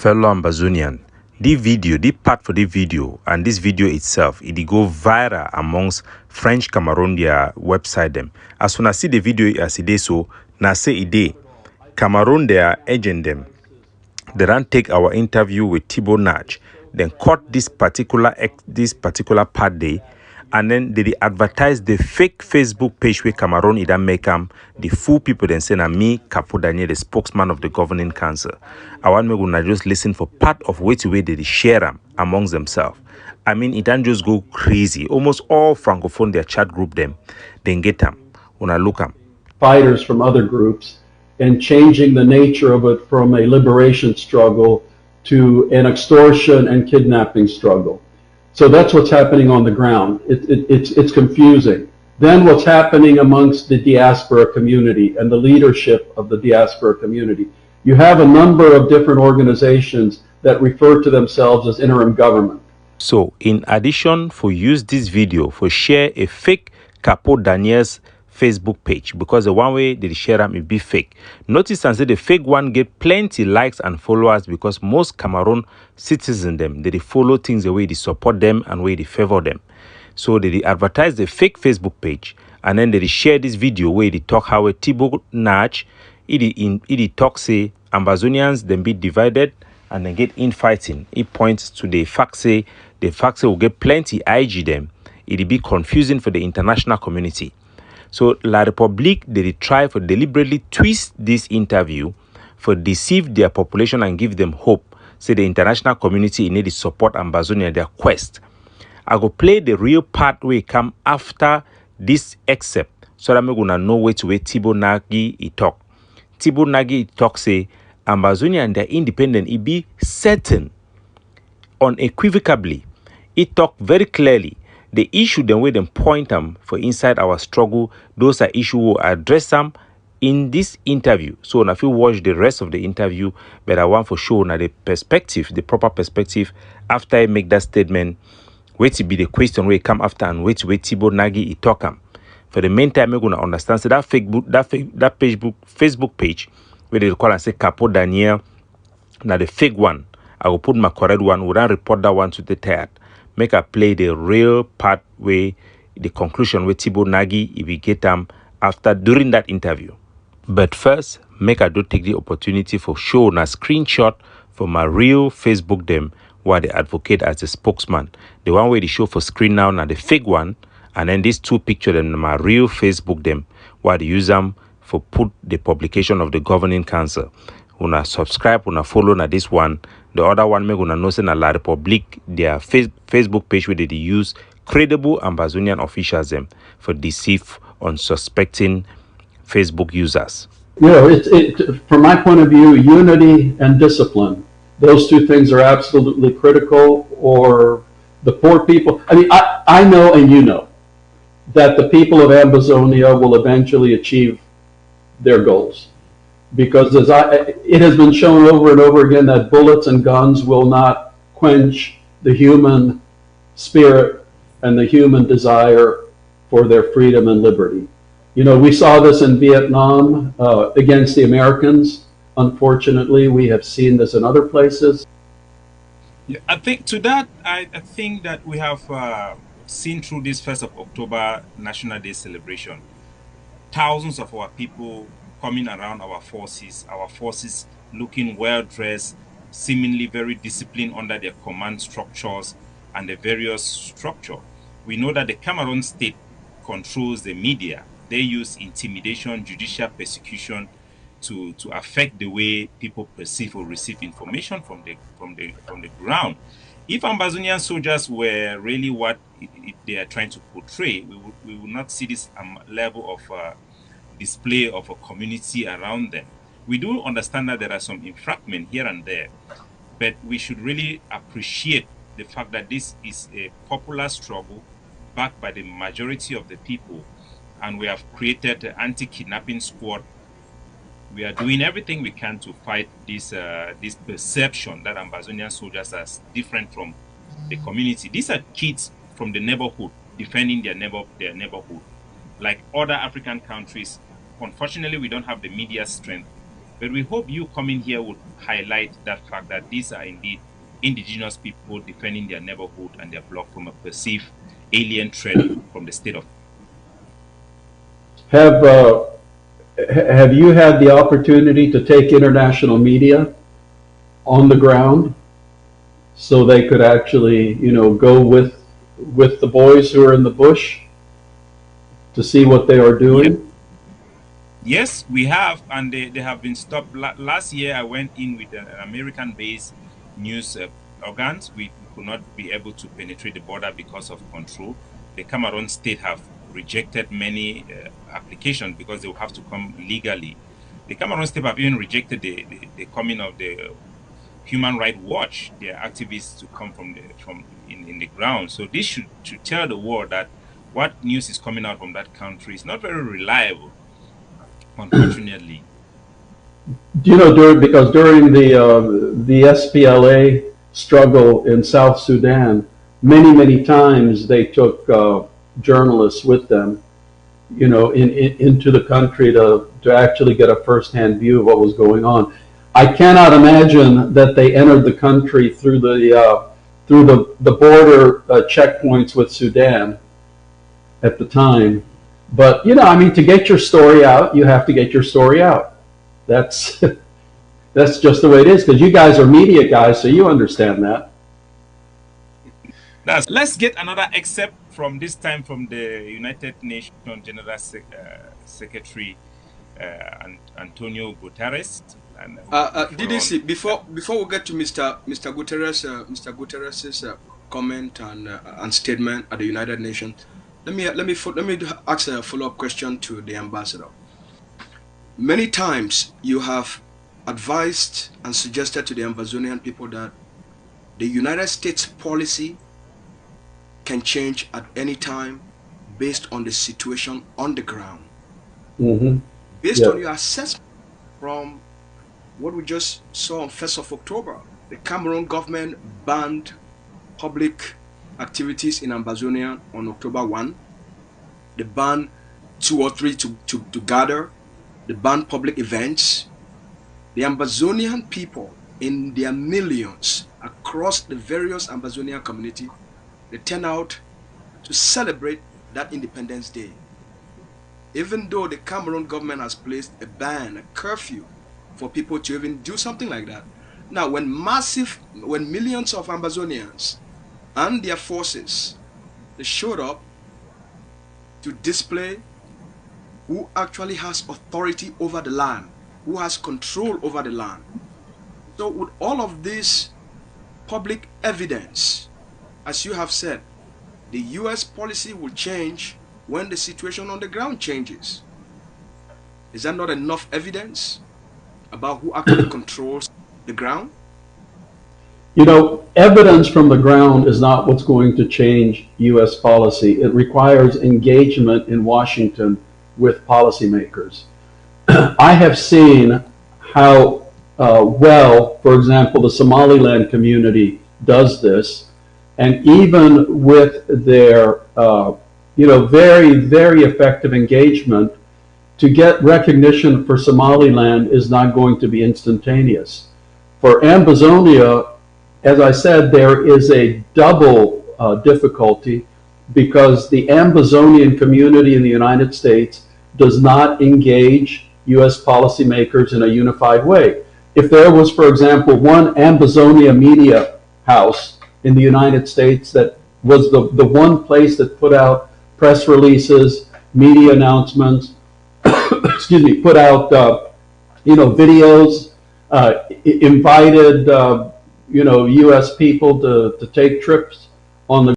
fellow Ambazonian, the part for the video and this video itself, it go viral amongst French Cameroon their website them. As soon as see the video as it is so, now say it day, Cameroon their agent them. They don't take our interview with Thibaut Nach, then cut this particular part day, and then they advertise the fake Facebook page where Cameroon it make the full people then say na me Capo Daniel, the spokesman of the governing council. I want me to just listen for part of which way they share them amongst themselves. I mean, it don't just go crazy. Almost all francophone their chat group them, then get them when I look them. Fighters from other groups and changing the nature of it from a liberation struggle to an extortion and kidnapping struggle. So that's what's happening on the ground. It's confusing. Then what's happening amongst the diaspora community and the leadership of the diaspora community. You have a number of different organizations that refer to themselves as interim government. So in addition, for use this video for share a fake Capo Daniel's Facebook page, because the one way they share them will be fake. Notice and say the fake one get plenty likes and followers because most Cameroon citizens them they follow things the way they support them and way they favor them. So they advertise the fake Facebook page and then they share this video where they talk how a Thibaut Nach it talk say Ambazonians then be divided and then get infighting. It points to the fact say will get plenty IG them. It be confusing for the international community. So La République, they try for deliberately twist this interview for deceive their population and give them hope. Say the international community need to support Ambazonia their quest. I go play the real part where it come after this excerpt so that I'm gonna know which way Thibaut Nagy he talk. Thibaut Nagy talk say Ambazonia and their independent it be certain unequivocally. It talk very clearly. The issue then we them point them for inside our struggle, those are issues we'll address them in this interview. So if you watch the rest of the interview, but I want for sure now the perspective, the proper perspective after I make that statement, wait to be the question where it come after and wait Thibaut Nagy he talk them. For the meantime, we're gonna understand so that Facebook page where they call and say Capo Daniel, now the fake one. I will put my correct one, we don't report that one to the third. Make a play the real part where the conclusion with Thibaut Nagy if we get them after during that interview. But first, make I do take the opportunity for showing a screenshot from my real Facebook them where they advocate as a spokesman. The one where they show for screen now the fake one, and then these two pictures them my real Facebook them where they use them for put the publication of the governing council. Una subscribe, una follow na this one. The other one me gonna know say na La République their Facebook page where they use credible Ambazonian officials them for deceive unsuspecting Facebook users. You know, from my point of view, unity and discipline, those two things are absolutely critical. Or the poor people. I mean, I know and you know that the people of Ambazonia will eventually achieve their goals. Because it has been shown over and over again that bullets and guns will not quench the human spirit and the human desire for their freedom and liberty. You know, we saw this in Vietnam against the Americans. Unfortunately, we have seen this in other places. Yeah, I think to that, I think that we have seen through this 1st of October National Day celebration, thousands of our people coming around our forces looking well dressed, seemingly very disciplined under their command structures and the various structure. We know that the Cameroon state controls the media. They use intimidation, judicial persecution to affect the way people perceive or receive information from the ground. If Ambazonian soldiers were really what they are trying to portray, we would not see this level of display of a community around them. We do understand that there are some infragment here and there, but we should really appreciate the fact that this is a popular struggle backed by the majority of the people, and we have created an anti-kidnapping squad. We are doing everything we can to fight this perception that Ambazonian soldiers are different from the community. These are kids from the neighborhood defending their neighborhood. Like other African countries, unfortunately, we don't have the media strength But we hope you coming here would highlight that fact that these are indeed indigenous people defending their neighborhood and their block from a perceived alien threat from the state of. Have have you had the opportunity to take international media on the ground so they could actually, go with the boys who are in the bush to see what they are doing? Yes, we have, and they have been stopped. Last year, I went in with an American-based news organs. We could not be able to penetrate the border because of control. The Cameroon state have rejected many applications because they will have to come legally. The Cameroon state have even rejected the coming of the Human Rights Watch, their activists to come from in the ground. So this should tell the world that what news is coming out from that country is not very reliable, unfortunately. Because during the SPLA struggle in South Sudan, many times they took journalists with them, into the country to actually get a firsthand view of what was going on. I cannot imagine that they entered the country through the border checkpoints with Sudan at the time. But to get your story out, you have to get your story out. That's that's just the way it is, because you guys are media guys, so you understand that. Let's get another excerpt from this time from the United Nations General Secretary Antonio Guterres. And DDC, before we get to Mr. Guterres's comment and statement at the United Nations, let me ask a follow-up question to the ambassador. Many times you have advised and suggested to the Ambazonian people that the United States policy can change at any time based on the situation on the ground. Mm-hmm. Based on your assessment from what we just saw on 1st of October, the Cameroon government banned public activities in Ambazonia on October 1. They banned 2 or 3 to gather. They banned public events. The Ambazonian people, in their millions across the various Ambazonian community, they turn out to celebrate that Independence Day. Even though the Cameroon government has placed a ban, a curfew, for people to even do something like that. Now, when millions of Ambazonians and their forces, they showed up to display who actually has authority over the land, who has control over the land. So with all of this public evidence, as you have said, the US policy will change when the situation on the ground changes. Is that not enough evidence about who actually controls the ground? Evidence from the ground is not what's going to change U.S. policy. It requires engagement in Washington with policymakers. I have seen how well, for example, the Somaliland community does this, and even with their very effective engagement, to get recognition for Somaliland is not going to be instantaneous. For Ambazonia, as I said, there is a double difficulty, because the Ambazonian community in the United States does not engage U.S. policymakers in a unified way. If there was, for example, one Ambazonia media house in the United States that was the one place that put out press releases, media announcements, put out videos, invited U.S. people to take trips on the